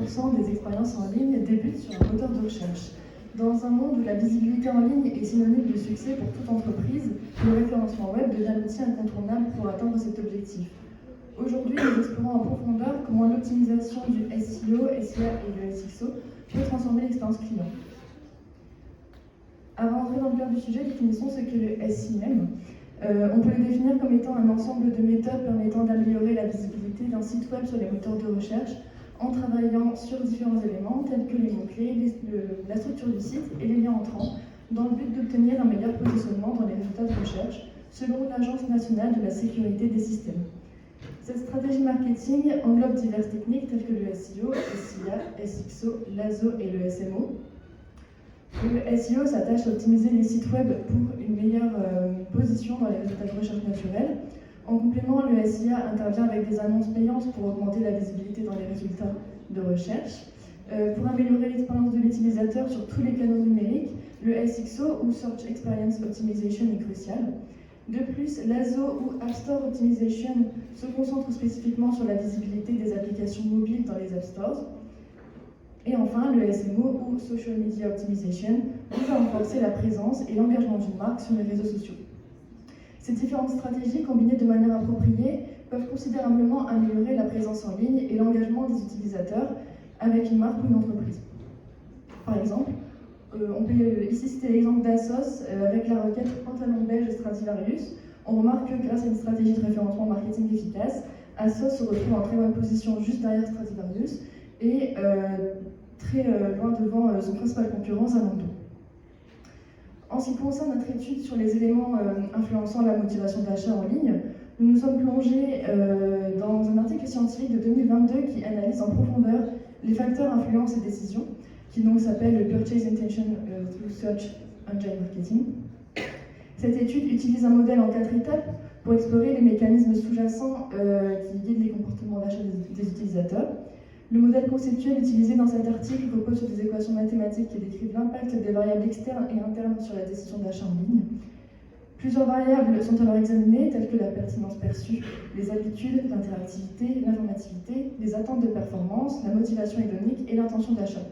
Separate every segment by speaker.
Speaker 1: 60% des expériences en ligne débutent sur un moteur de recherche. Dans un monde où la visibilité en ligne est synonyme de succès pour toute entreprise, le référencement web devient l'outil incontournable pour atteindre cet objectif. Aujourd'hui, nous explorons en profondeur comment l'optimisation du SEO, SEA et le SXO peut transformer l'expérience client. Avant d'entrer dans le cœur du sujet, définissons ce qu'est le SEM. On peut le définir comme étant un ensemble de méthodes permettant d'améliorer la visibilité d'un site web sur les moteurs de recherche en travaillant sur différents éléments tels que les mots-clés, la structure du site et les liens entrants, dans le but d'obtenir un meilleur positionnement dans les résultats de recherche, selon l'Agence nationale de la sécurité des systèmes. Cette stratégie marketing englobe diverses techniques telles que le SEO, SEA, SXO, l'ASO et le SMO. Le SEO s'attache à optimiser les sites web pour une meilleure position dans les résultats de recherche naturelle. En complément, le SEA intervient avec des annonces payantes pour augmenter la visibilité dans les résultats de recherche. Pour améliorer l'expérience de l'utilisateur sur tous les canaux numériques, le SXO ou Search Experience Optimization est crucial. De plus, l'ASO ou App Store Optimization se concentre spécifiquement sur la visibilité des applications mobiles dans les App Stores. Et enfin, le SMO ou Social Media Optimization vise à renforcer la présence et l'engagement d'une marque sur les réseaux sociaux. Ces différentes stratégies, combinées de manière appropriée, peuvent considérablement améliorer la présence en ligne et l'engagement des utilisateurs avec une marque ou une entreprise. Par exemple, on peut ici citer l'exemple d'Asos avec la requête pantalon beige Stradivarius. On remarque que grâce à une stratégie de référencement marketing efficace, Asos se retrouve en très bonne position juste derrière Stradivarius et très loin devant son principal concurrent, Zalando. En ce qui concerne notre étude sur les éléments influençant la motivation d'achat en ligne, nous nous sommes plongés dans un article scientifique de 2022 qui analyse en profondeur les facteurs influents ces décisions, qui donc s'appelle le Purchase Intention through Search Engine Marketing. Cette étude utilise un modèle en 4 étapes pour explorer les mécanismes sous-jacents qui guident les comportements d'achat des utilisateurs. Le modèle conceptuel utilisé dans cet article repose sur des équations mathématiques qui décrivent l'impact des variables externes et internes sur la décision d'achat en ligne. Plusieurs variables sont alors examinées, telles que la pertinence perçue, les habitudes, l'interactivité, l'informativité, les attentes de performance, la motivation hédonique et l'intention d'achat.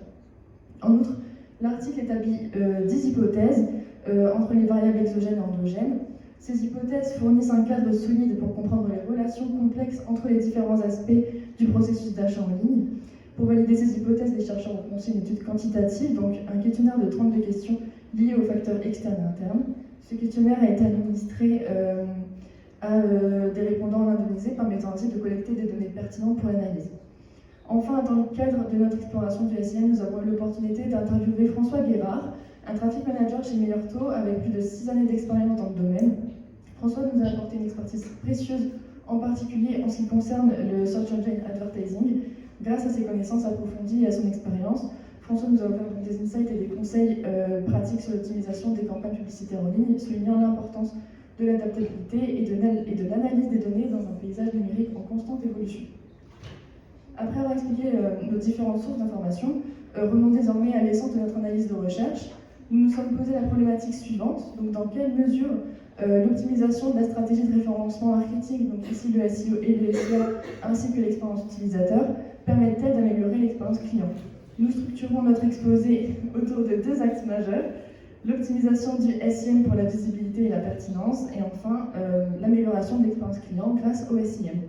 Speaker 1: En outre, l'article établit 10 hypothèses entre les variables exogènes et endogènes. Ces hypothèses fournissent un cadre solide pour comprendre les relations complexes entre les différents aspects du processus d'achat en ligne. Pour valider ces hypothèses, les chercheurs ont conçu une étude quantitative, donc un questionnaire de 32 questions liées aux facteurs externes et internes. Ce questionnaire a été administré à des répondants anonymisés, permettant ainsi de collecter des données pertinentes pour l'analyse. Enfin, dans le cadre de notre exploration du SEM, nous avons eu l'opportunité d'interviewer François Guérard, un traffic manager chez Meilleurtaux avec plus de 6 années d'expérience dans le domaine. François nous a apporté une expertise précieuse, en particulier en ce qui concerne le Search Engine Advertising. Grâce à ses connaissances approfondies et à son expérience, François nous a offert des insights et des conseils pratiques sur l'optimisation des campagnes publicitaires en ligne, soulignant l'importance de l'adaptabilité et de l'analyse des données dans un paysage numérique en constante évolution. Après avoir expliqué nos différentes sources d'informations, revenons désormais à l'essence de notre analyse de recherche. Nous nous sommes posé la problématique suivante, donc dans quelle mesure l'optimisation de la stratégie de référencement marketing, donc ici le SEO et le SEA, ainsi que l'expérience utilisateur, permettent-elles d'améliorer l'expérience client. Nous structurons notre exposé autour de 2 axes majeurs, l'optimisation du SEM pour la visibilité et la pertinence, et enfin l'amélioration de l'expérience client grâce au SEM.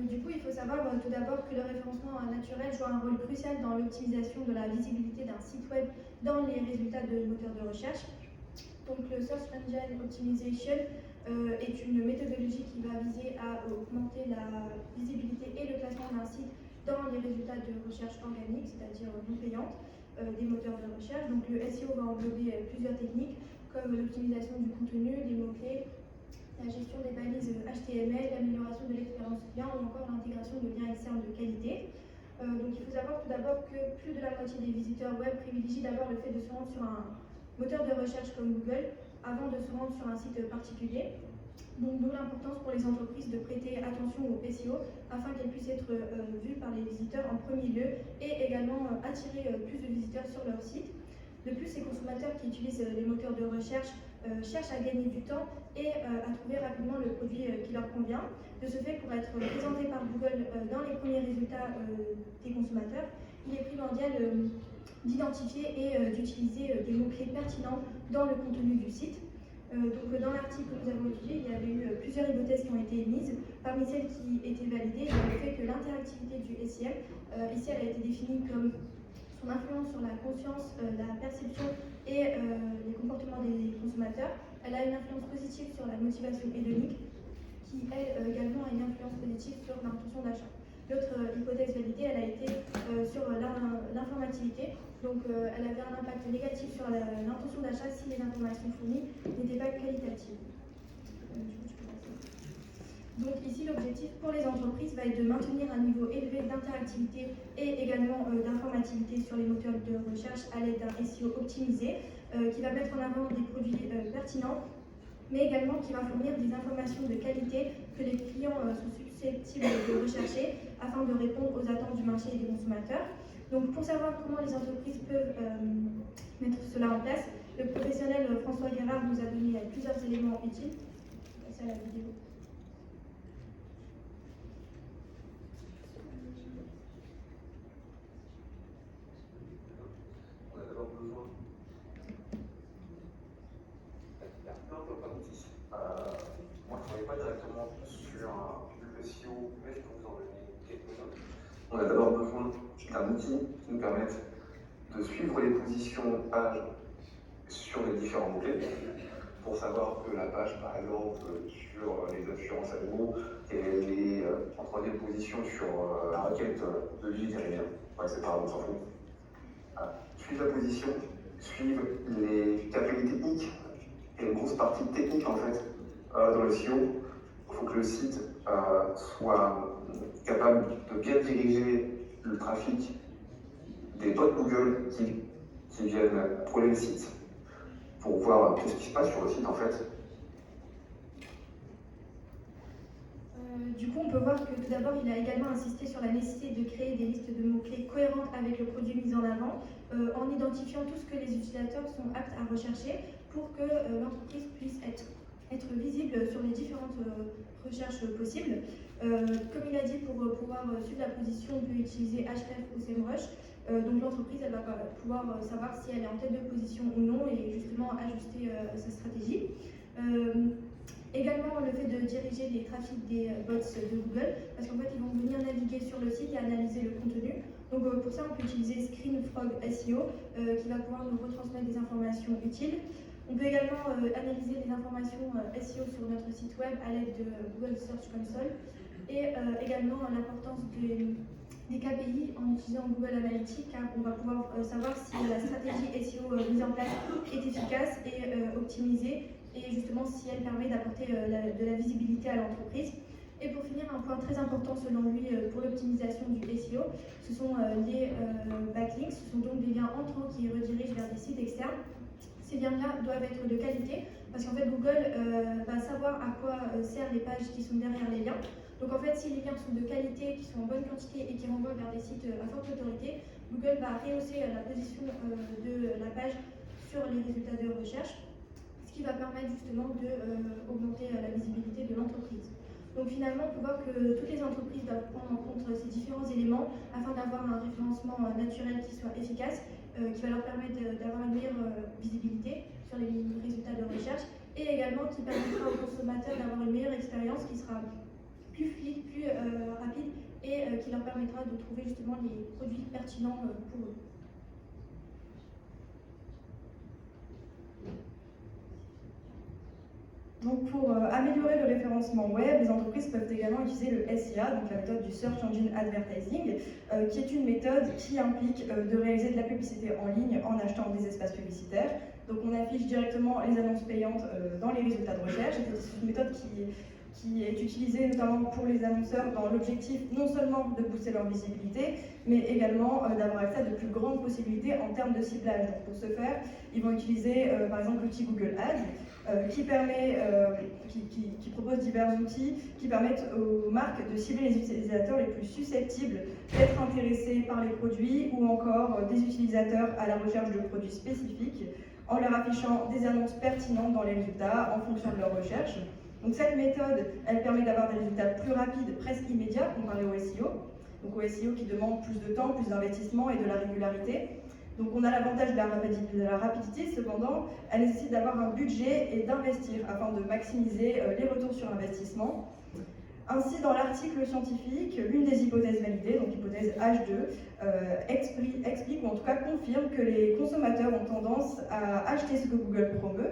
Speaker 2: Du coup, il faut savoir tout d'abord que le référencement naturel joue un rôle crucial dans l'optimisation de la visibilité d'un site web dans les résultats de moteurs de recherche. Donc le Search Engine Optimization est une méthodologie qui va viser à augmenter la visibilité et le classement d'un site dans les résultats de recherche organique, c'est-à-dire non payantes, des moteurs de recherche. Donc le SEO va englober plusieurs techniques comme l'optimisation du contenu, des mots-clés, la gestion des balises HTML, l'amélioration de l'expérience client ou encore l'intégration de liens externes de qualité. Donc il faut savoir tout d'abord que plus de la moitié des visiteurs web privilégient d'abord le fait de se rendre sur un moteur de recherche comme Google avant de se rendre sur un site particulier. Donc d'où l'importance pour les entreprises de prêter attention au SEO afin qu'elles puissent être vues par les visiteurs en premier lieu et également attirer plus de visiteurs sur leur site. De plus, ces consommateurs qui utilisent les moteurs de recherche cherchent à gagner du temps et à trouver rapidement le produit qui leur convient. De ce fait, pour être présenté par Google dans les premiers résultats des consommateurs, il est primordial d'identifier et d'utiliser des mots-clés pertinents dans le contenu du site. Donc dans l'article que nous avons étudié, il y avait eu plusieurs hypothèses qui ont été émises. Parmi celles qui étaient validées, il y a le fait que l'interactivité du SEM, ici elle a été définie comme son influence sur la conscience, la perception et les comportements des consommateurs. Elle a une influence positive sur la motivation hédonique, qui elle également a une influence positive sur l'intention d'achat. L'autre hypothèse validée, elle a été sur l'informativité. Donc elle avait un impact négatif sur l'intention d'achat si les informations fournies n'étaient pas qualitatives. Donc ici, l'objectif pour les entreprises va être de maintenir un niveau élevé d'interactivité et également d'informativité sur les moteurs de recherche à l'aide d'un SEO optimisé qui va mettre en avant des produits pertinents, mais également qui va fournir des informations de qualité que les clients sont susceptibles de rechercher afin de répondre aux attentes du marché et des consommateurs. Donc pour savoir comment les entreprises peuvent mettre cela en place, le professionnel François Guérard nous a donné plusieurs éléments utiles. Je vais passer à la vidéo.
Speaker 3: On a d'abord besoin. Il y a plein d'outils. Moi, je ne travaille pas directement sur le SEO, mais je peux vous en donner quelques-uns. On a d'abord besoin d'un outil qui nous permette de suivre les positions page sur les différents mots-clés pour savoir que la page, par exemple, sur les assurances animaux, elle est en troisième position sur la requête de vie vétérinaire. Ouais, c'est pas grave, on s'en fout. Suivre la position, suivre les KPI techniques et une grosse partie technique en fait dans le SEO. Il faut que le site soit capable de bien diriger le trafic des bots Google qui viennent crawler le site pour voir tout ce qui se passe sur le site en fait.
Speaker 2: Du coup, on peut voir que tout d'abord, il a également insisté sur la nécessité de créer des listes de mots-clés cohérentes avec le produit mis en avant, en identifiant tout ce que les utilisateurs sont aptes à rechercher pour que l'entreprise puisse être visible sur les différentes recherches possibles. Comme il a dit, pour pouvoir suivre la position, on peut utiliser Href ou SEMrush. Donc l'entreprise, elle va pouvoir savoir si elle est en tête de position ou non et justement ajuster sa stratégie. Également le fait de diriger les trafics des bots de Google, parce qu'en fait ils vont venir naviguer sur le site et analyser le contenu. Donc pour ça on peut utiliser ScreenFrog SEO qui va pouvoir nous retransmettre des informations utiles. On peut également analyser les informations SEO sur notre site web à l'aide de Google Search Console et également l'importance des KPI en utilisant Google Analytics, car on va pouvoir savoir si la stratégie SEO mise en place est efficace et optimisée, et justement si elle permet d'apporter de la visibilité à l'entreprise. Et pour finir, un point très important selon lui pour l'optimisation du SEO, ce sont les backlinks. Ce sont donc des liens entrants qui redirigent vers des sites externes. Ces liens-là doivent être de qualité, parce qu'en fait Google va savoir à quoi servent les pages qui sont derrière les liens. Donc en fait, si les liens sont de qualité, qui sont en bonne quantité et qui renvoient vers des sites à forte autorité, Google va rehausser la position de la page sur les résultats de recherche, ce qui va permettre justement d'augmenter la visibilité de l'entreprise. Donc finalement, on peut voir que toutes les entreprises doivent prendre en compte ces différents éléments afin d'avoir un référencement naturel qui soit efficace, qui va leur permettre d'avoir une meilleure visibilité sur les résultats de recherche et également qui permettra aux consommateurs d'avoir une meilleure expérience qui sera plus fluide, plus rapide et qui leur permettra de trouver justement les produits pertinents pour eux.
Speaker 1: Donc pour améliorer le référencement web, les entreprises peuvent également utiliser le SEA, donc la méthode du Search Engine Advertising, qui est une méthode qui implique de réaliser de la publicité en ligne en achetant des espaces publicitaires. Donc on affiche directement les annonces payantes dans les résultats de recherche. C'est une méthode qui est utilisée notamment pour les annonceurs dans l'objectif non seulement de booster leur visibilité, mais également d'avoir accès à de plus grandes possibilités en termes de ciblage. Donc pour ce faire, ils vont utiliser par exemple l'outil Google Ads, qui propose divers outils qui permettent aux marques de cibler les utilisateurs les plus susceptibles d'être intéressés par les produits ou encore des utilisateurs à la recherche de produits spécifiques en leur affichant des annonces pertinentes dans les résultats en fonction de leur recherche. Donc cette méthode, elle permet d'avoir des résultats plus rapides, presque immédiats, comparé au SEO. Donc au SEO qui demande plus de temps, plus d'investissement et de la régularité. Donc on a l'avantage de la rapidité, cependant, elle nécessite d'avoir un budget et d'investir afin de maximiser les retours sur investissement. Ainsi, dans l'article scientifique, l'une des hypothèses validées, donc l'hypothèse H2, explique ou en tout cas confirme que les consommateurs ont tendance à acheter ce que Google promeut,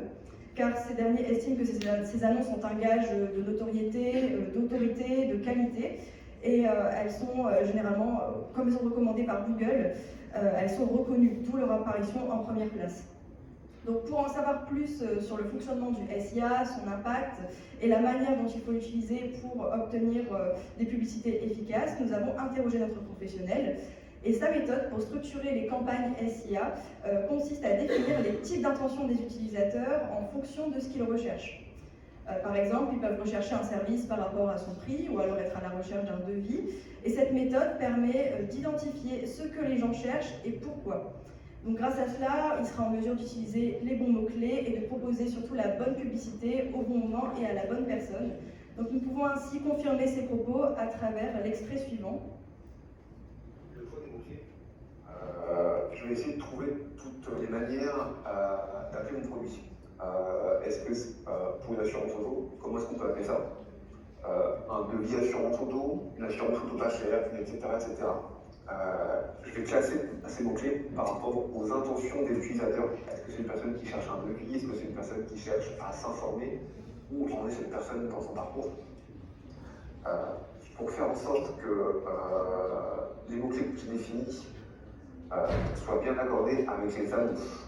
Speaker 1: car ces derniers estiment que ces annonces sont un gage de notoriété, d'autorité, de qualité, et elles sont généralement, comme elles sont recommandées par Google, elles sont reconnues, d'où leur apparition en première place. Donc pour en savoir plus sur le fonctionnement du SIA, son impact et la manière dont il faut l'utiliser pour obtenir des publicités efficaces, nous avons interrogé notre professionnel. Et sa méthode pour structurer les campagnes SIA consiste à définir les types d'intentions des utilisateurs en fonction de ce qu'ils recherchent. Par exemple, ils peuvent rechercher un service par rapport à son prix ou alors être à la recherche d'un devis. Et cette méthode permet d'identifier ce que les gens cherchent et pourquoi. Donc grâce à cela, il sera en mesure d'utiliser les bons mots-clés et de proposer surtout la bonne publicité au bon moment et à la bonne personne. Donc nous pouvons ainsi confirmer ces propos à travers l'extrait suivant.
Speaker 3: Le choix des mots-clés. Je vais essayer de trouver toutes les manières d'appeler mon produit. Est-ce que pour une assurance auto, comment est-ce qu'on peut appeler ça? Un devis assurance auto, une assurance auto pas chère, etc. etc. Je vais classer ces mots-clés par rapport aux intentions des utilisateurs. Est-ce que c'est une personne qui cherche un devis? Est-ce que c'est une personne qui cherche à s'informer? Ou en est cette personne dans son parcours? Pour faire en sorte que les mots-clés que je définis soient bien accordés avec les annonces.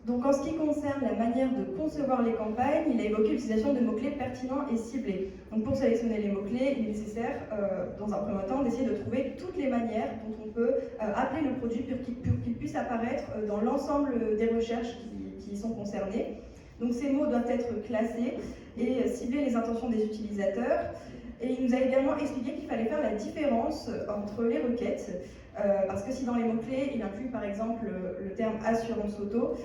Speaker 1: Donc en ce qui concerne la manière de concevoir les campagnes, il a évoqué l'utilisation de mots-clés pertinents et ciblés. Donc pour sélectionner les mots-clés, il est nécessaire, dans un premier temps, d'essayer de trouver toutes les manières dont on peut appeler le produit pour qu'il puisse apparaître dans l'ensemble des recherches qui y sont concernées. Donc ces mots doivent être classés et cibler les intentions des utilisateurs. Et il nous a également expliqué qu'il fallait faire la différence entre les requêtes, parce que si dans les mots-clés, il inclut par exemple le terme assurance auto,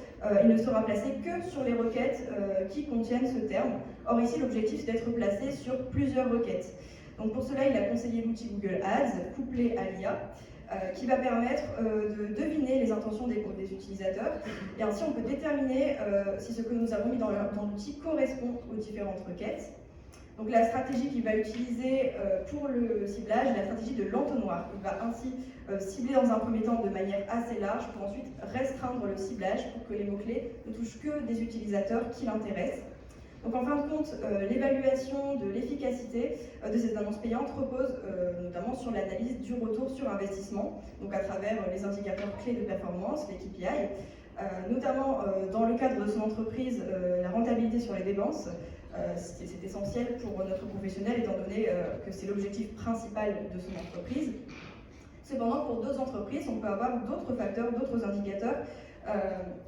Speaker 1: il ne sera placé que sur les requêtes qui contiennent ce terme. Or ici, l'objectif c'est d'être placé sur plusieurs requêtes. Donc pour cela, il a conseillé l'outil Google Ads, couplé à l'IA, qui va permettre de deviner les intentions des utilisateurs. Et ainsi, on peut déterminer si ce que nous avons mis dans l'outil correspond aux différentes requêtes. Donc la stratégie qu'il va utiliser pour le ciblage est la stratégie de l'entonnoir. Il va ainsi cibler dans un premier temps de manière assez large pour ensuite restreindre le ciblage pour que les mots-clés ne touchent que des utilisateurs qui l'intéressent. Donc en fin de compte, l'évaluation de l'efficacité de ces annonces payantes repose notamment sur l'analyse du retour sur investissement, donc à travers les indicateurs clés de performance, les KPI, notamment dans le cadre de son entreprise, la rentabilité sur les dépenses. C'est essentiel pour notre professionnel étant donné que c'est l'objectif principal de son entreprise. Cependant, pour d'autres entreprises, on peut avoir d'autres facteurs, d'autres indicateurs,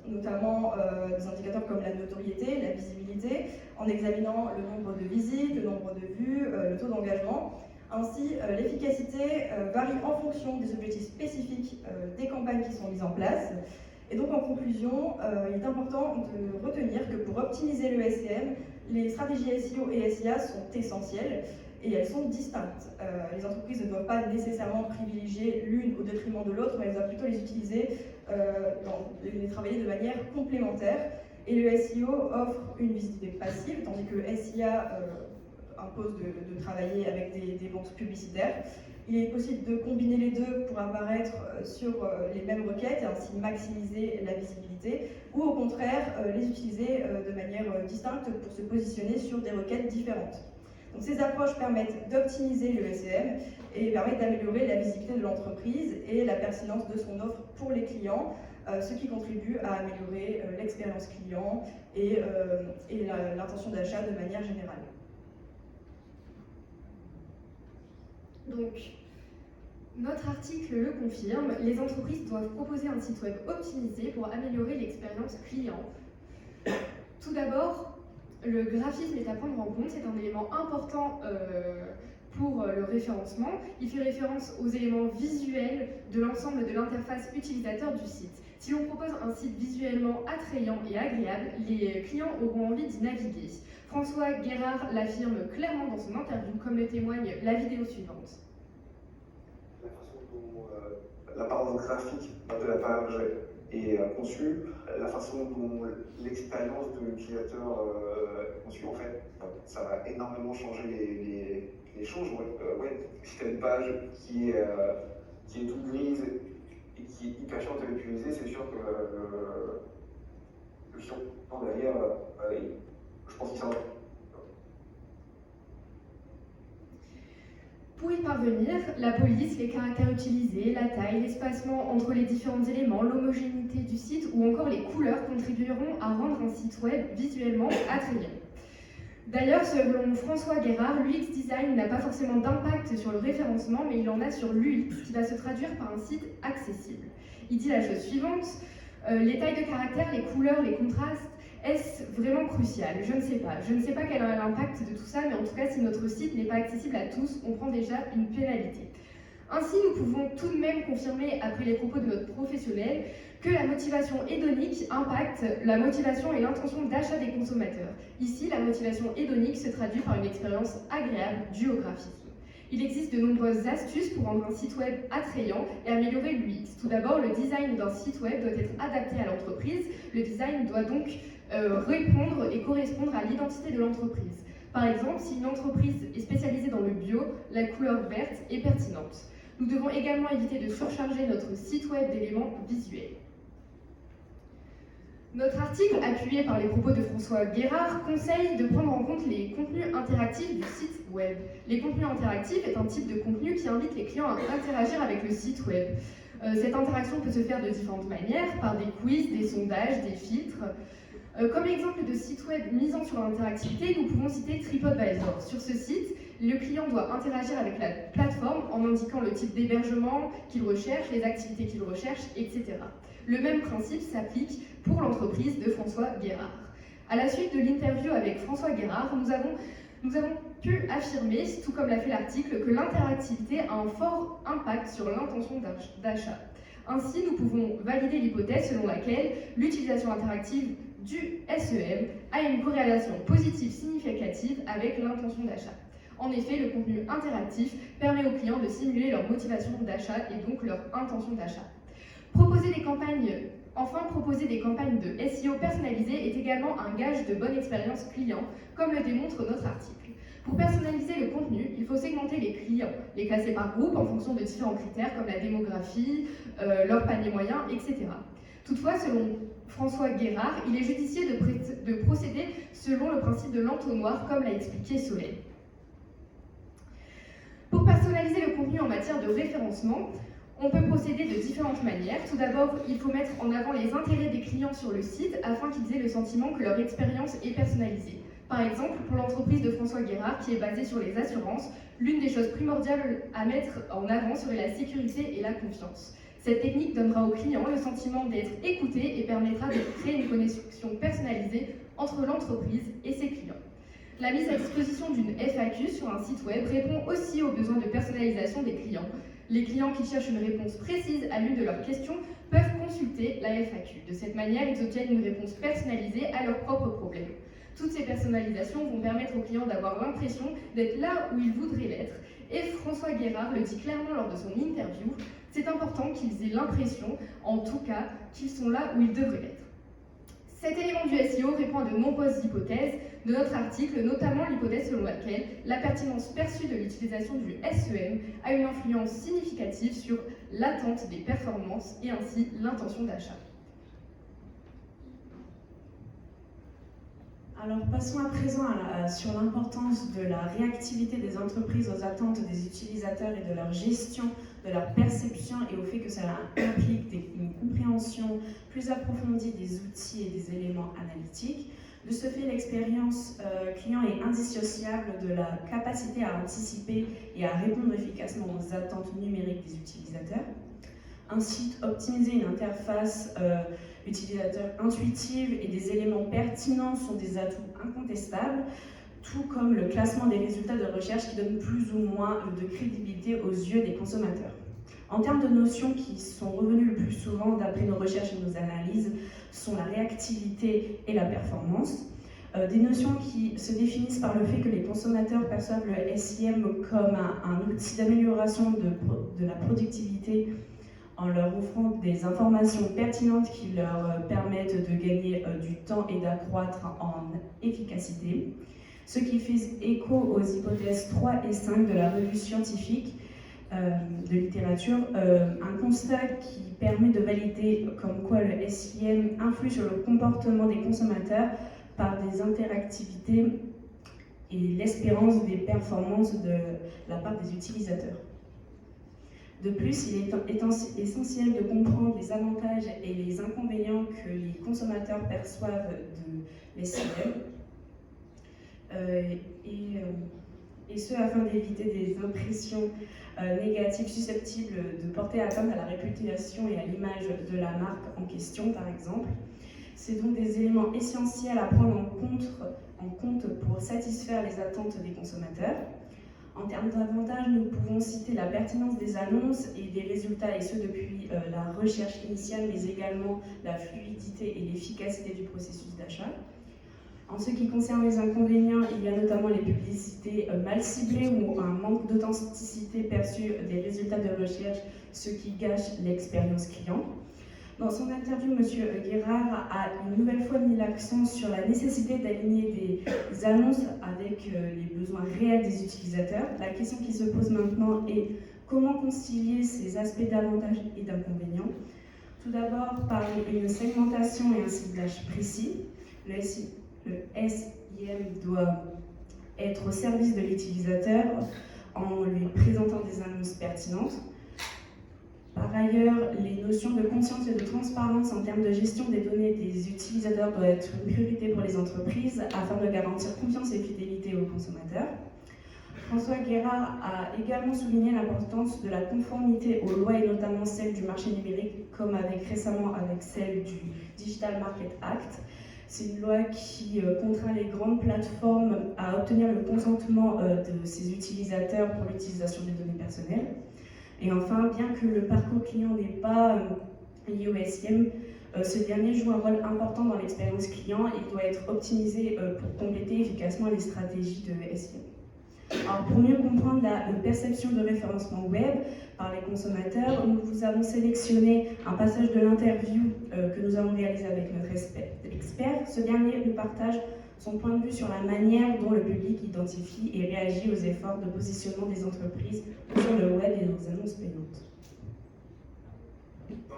Speaker 1: notamment des indicateurs comme la notoriété, la visibilité, en examinant le nombre de visites, le nombre de vues, le taux d'engagement. Ainsi, l'efficacité varie en fonction des objectifs spécifiques des campagnes qui sont mises en place. Et donc en conclusion, il est important de retenir que pour optimiser le SEM, les stratégies SEO et SIA sont essentielles et elles sont distinctes. Les entreprises ne doivent pas nécessairement privilégier l'une au détriment de l'autre, mais elles doivent plutôt les utiliser, les travailler de manière complémentaire. Et le SEO offre une visibilité passive, tandis que le SIA impose de travailler avec des ventes publicitaires. Il est possible de combiner les deux pour apparaître sur les mêmes requêtes et ainsi maximiser la visibilité, ou au contraire les utiliser de manière distincte pour se positionner sur des requêtes différentes. Donc, ces approches permettent d'optimiser le SEM et permettent d'améliorer la visibilité de l'entreprise et la pertinence de son offre pour les clients, ce qui contribue à améliorer l'expérience client et l'intention d'achat de manière générale.
Speaker 4: Donc, notre article le confirme, les entreprises doivent proposer un site web optimisé pour améliorer l'expérience client. Tout d'abord, le graphisme est à prendre en compte, c'est un élément important pour le référencement, il fait référence aux éléments visuels de l'ensemble de l'interface utilisateur du site. Si l'on propose un site visuellement attrayant et agréable, les clients auront envie d'y naviguer. François Guérard l'affirme clairement dans son interview, comme le témoigne la vidéo suivante.
Speaker 5: La façon dont l'apparence graphique de la page est conçue, la façon dont l'expérience de l'utilisateur est conçue, en fait, ça va énormément changer les choses. Si tu as une page qui est toute grise et qui est hyper chiante à utiliser, c'est sûr que le son derrière, je pense qu'il s'en va.
Speaker 4: Pour y parvenir, la police, les caractères utilisés, la taille, l'espacement entre les différents éléments, l'homogénéité du site ou encore les couleurs contribueront à rendre un site web visuellement attrayant. D'ailleurs, selon François Guérard, l'UX design n'a pas forcément d'impact sur le référencement, mais il en a sur l'UX qui va se traduire par un site accessible. Il dit la chose suivante, les tailles de caractères, les couleurs, les contrastes, est-ce vraiment crucial? Je ne sais pas. Je ne sais pas quel est l'impact de tout ça, mais en tout cas, si notre site n'est pas accessible à tous, on prend déjà une pénalité. Ainsi, nous pouvons tout de même confirmer, après les propos de notre professionnel, que la motivation hédonique impacte la motivation et l'intention d'achat des consommateurs. Ici, la motivation hédonique se traduit par une expérience agréable due au graphisme. Il existe de nombreuses astuces pour rendre un site web attrayant et améliorer l'UX. Tout d'abord, le design d'un site web doit être adapté à l'entreprise. Le design doit donc répondre et correspondre à l'identité de l'entreprise. Par exemple, si une entreprise est spécialisée dans le bio, la couleur verte est pertinente. Nous devons également éviter de surcharger notre site web d'éléments visuels. Notre article, appuyé par les propos de François Guérard, conseille de prendre en compte les contenus interactifs du site web. Les contenus interactifs est un type de contenu qui invite les clients à interagir avec le site web. Cette interaction peut se faire de différentes manières, par des quiz, des sondages, des filtres. Comme exemple de site web misant sur l'interactivité, nous pouvons citer TripAdvisor. Sur ce site, le client doit interagir avec la plateforme en indiquant le type d'hébergement qu'il recherche, les activités qu'il recherche, etc. Le même principe s'applique pour l'entreprise de François Guérard. À la suite de l'interview avec François Guérard, nous avons pu affirmer, tout comme l'a fait l'article, que l'interactivité a un fort impact sur l'intention d'achat. Ainsi, nous pouvons valider l'hypothèse selon laquelle l'utilisation interactive du SEM a une corrélation positive significative avec l'intention d'achat. En effet, le contenu interactif permet aux clients de simuler leur motivation d'achat et donc leur intention d'achat. Proposer des campagnes de SEO personnalisées est également un gage de bonne expérience client, comme le démontre notre article. Pour personnaliser le contenu, il faut segmenter les clients, les classer par groupe en fonction de différents critères comme la démographie, leur panier moyen, etc. Toutefois, selon François Guérard, il est judicieux de procéder selon le principe de l'entonnoir, comme l'a expliqué Soleil. Pour personnaliser le contenu en matière de référencement, on peut procéder de différentes manières. Tout d'abord, il faut mettre en avant les intérêts des clients sur le site afin qu'ils aient le sentiment que leur expérience est personnalisée. Par exemple, pour l'entreprise de François Guérard, qui est basée sur les assurances, l'une des choses primordiales à mettre en avant serait la sécurité et la confiance. Cette technique donnera aux clients le sentiment d'être écoutés et permettra de créer une connexion personnalisée entre l'entreprise et ses clients. La mise à disposition d'une FAQ sur un site web répond aussi aux besoins de personnalisation des clients. Les clients qui cherchent une réponse précise à l'une de leurs questions peuvent consulter la FAQ. De cette manière, ils obtiennent une réponse personnalisée à leurs propres problèmes. Toutes ces personnalisations vont permettre aux clients d'avoir l'impression d'être là où ils voudraient l'être. Et François Guérard le dit clairement lors de son interview, c'est important qu'ils aient l'impression, en tout cas, qu'ils sont là où ils devraient être. Cet élément du SEO répond à de nombreuses hypothèses de notre article, notamment l'hypothèse selon laquelle la pertinence perçue de l'utilisation du SEM a une influence significative sur l'attente des performances et ainsi l'intention d'achat.
Speaker 6: Alors passons à présent sur l'importance de la réactivité des entreprises aux attentes des utilisateurs et de leur gestion, de leur perception et au fait que cela implique une compréhension plus approfondie des outils et des éléments analytiques. De ce fait, l'expérience client est indissociable de la capacité à anticiper et à répondre efficacement aux attentes numériques des utilisateurs. Ainsi, optimiser une interface utilisateur intuitive et des éléments pertinents sont des atouts incontestables. tout comme le classement des résultats de recherche qui donne plus ou moins de crédibilité aux yeux des consommateurs. En termes de notions qui sont revenues le plus souvent d'après nos recherches et nos analyses sont la réactivité et la performance. Des notions qui se définissent par le fait que les consommateurs perçoivent le SIM comme un outil d'amélioration de la productivité en leur offrant des informations pertinentes qui leur permettent de gagner du temps et d'accroître en efficacité. Ce qui fait écho aux hypothèses 3 et 5 de la revue scientifique de littérature, un constat qui permet de valider comme quoi le SIM influe sur le comportement des consommateurs par des interactivités et l'espérance des performances de la part des utilisateurs. De plus, il est essentiel de comprendre les avantages et les inconvénients que les consommateurs perçoivent de SIM, et ce afin d'éviter des impressions négatives susceptibles de porter atteinte à la réputation et à l'image de la marque en question, par exemple. C'est donc des éléments essentiels à prendre en compte pour satisfaire les attentes des consommateurs. En termes d'avantages, nous pouvons citer la pertinence des annonces et des résultats, et ce depuis la recherche initiale, mais également la fluidité et l'efficacité du processus d'achat. En ce qui concerne les inconvénients, il y a notamment les publicités mal ciblées ou un manque d'authenticité perçu des résultats de recherche, ce qui gâche l'expérience client. Dans son interview, M. Guérard a une nouvelle fois mis l'accent sur la nécessité d'aligner des annonces avec les besoins réels des utilisateurs. La question qui se pose maintenant est comment concilier ces aspects d'avantages et d'inconvénients. Tout d'abord, par une segmentation et un ciblage précis. Le SIM doit être au service de l'utilisateur en lui présentant des annonces pertinentes. Par ailleurs, les notions de conscience et de transparence en termes de gestion des données des utilisateurs doivent être une priorité pour les entreprises afin de garantir confiance et fidélité aux consommateurs. François Guérard a également souligné l'importance de la conformité aux lois et notamment celle du marché numérique, comme récemment avec celle du Digital Market Act. C'est une loi qui contraint les grandes plateformes à obtenir le consentement de ses utilisateurs pour l'utilisation des données personnelles. Et enfin, bien que le parcours client n'est pas lié au SIM, ce dernier joue un rôle important dans l'expérience client et il doit être optimisé pour compléter efficacement les stratégies de SIM. Alors, pour mieux comprendre la perception de référencement web par les consommateurs, nous vous avons sélectionné un passage de l'interview que nous avons réalisé avec notre expert. Ce dernier nous partage son point de vue sur la manière dont le public identifie et réagit aux efforts de positionnement des entreprises sur le web et aux annonces payantes.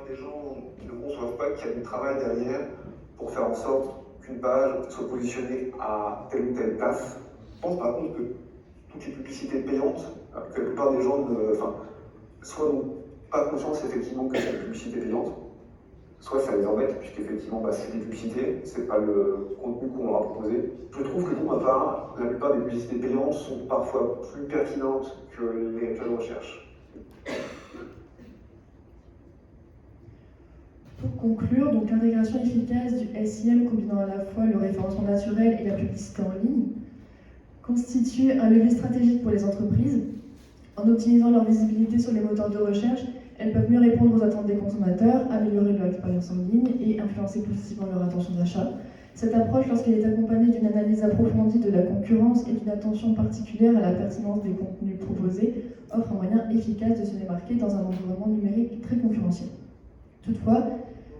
Speaker 5: Les gens ne conçoivent pas qu'il y a du travail derrière pour faire en sorte qu'une page soit positionnée à telle ou telle place. Je pense par contre que toutes les publicités payantes, que la plupart des gens soit n'ont pas conscience effectivement que c'est une publicité payante, soit ça les embête, puisqu'effectivement c'est des publicités, c'est pas le contenu qu'on leur a proposé. Je trouve que pour ma part, la plupart des publicités payantes sont parfois plus pertinentes que les résultats de recherche.
Speaker 1: Pour conclure, donc l'intégration efficace du SIM combinant à la fois le référencement naturel et la publicité en ligne constitue un levier stratégique pour les entreprises. En optimisant leur visibilité sur les moteurs de recherche, elles peuvent mieux répondre aux attentes des consommateurs, améliorer leur expérience en ligne et influencer positivement leur intention d'achat. Cette approche, lorsqu'elle est accompagnée d'une analyse approfondie de la concurrence et d'une attention particulière à la pertinence des contenus proposés, offre un moyen efficace de se démarquer dans un environnement numérique très concurrentiel. Toutefois,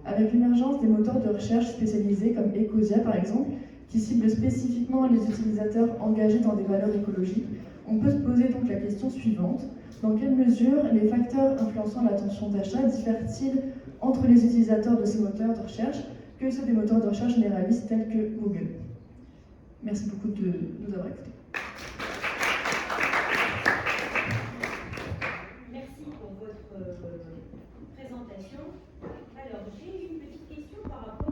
Speaker 1: avec l'émergence des moteurs de recherche spécialisés comme Ecosia par exemple, qui ciblent spécifiquement les utilisateurs engagés dans des valeurs écologiques, on peut se poser donc la question suivante. Dans quelle mesure les facteurs influençant l'attention d'achat diffèrent-ils entre les utilisateurs de ces moteurs de recherche que ceux des moteurs de recherche généralistes tels que Google? Merci beaucoup de nous avoir écoutés.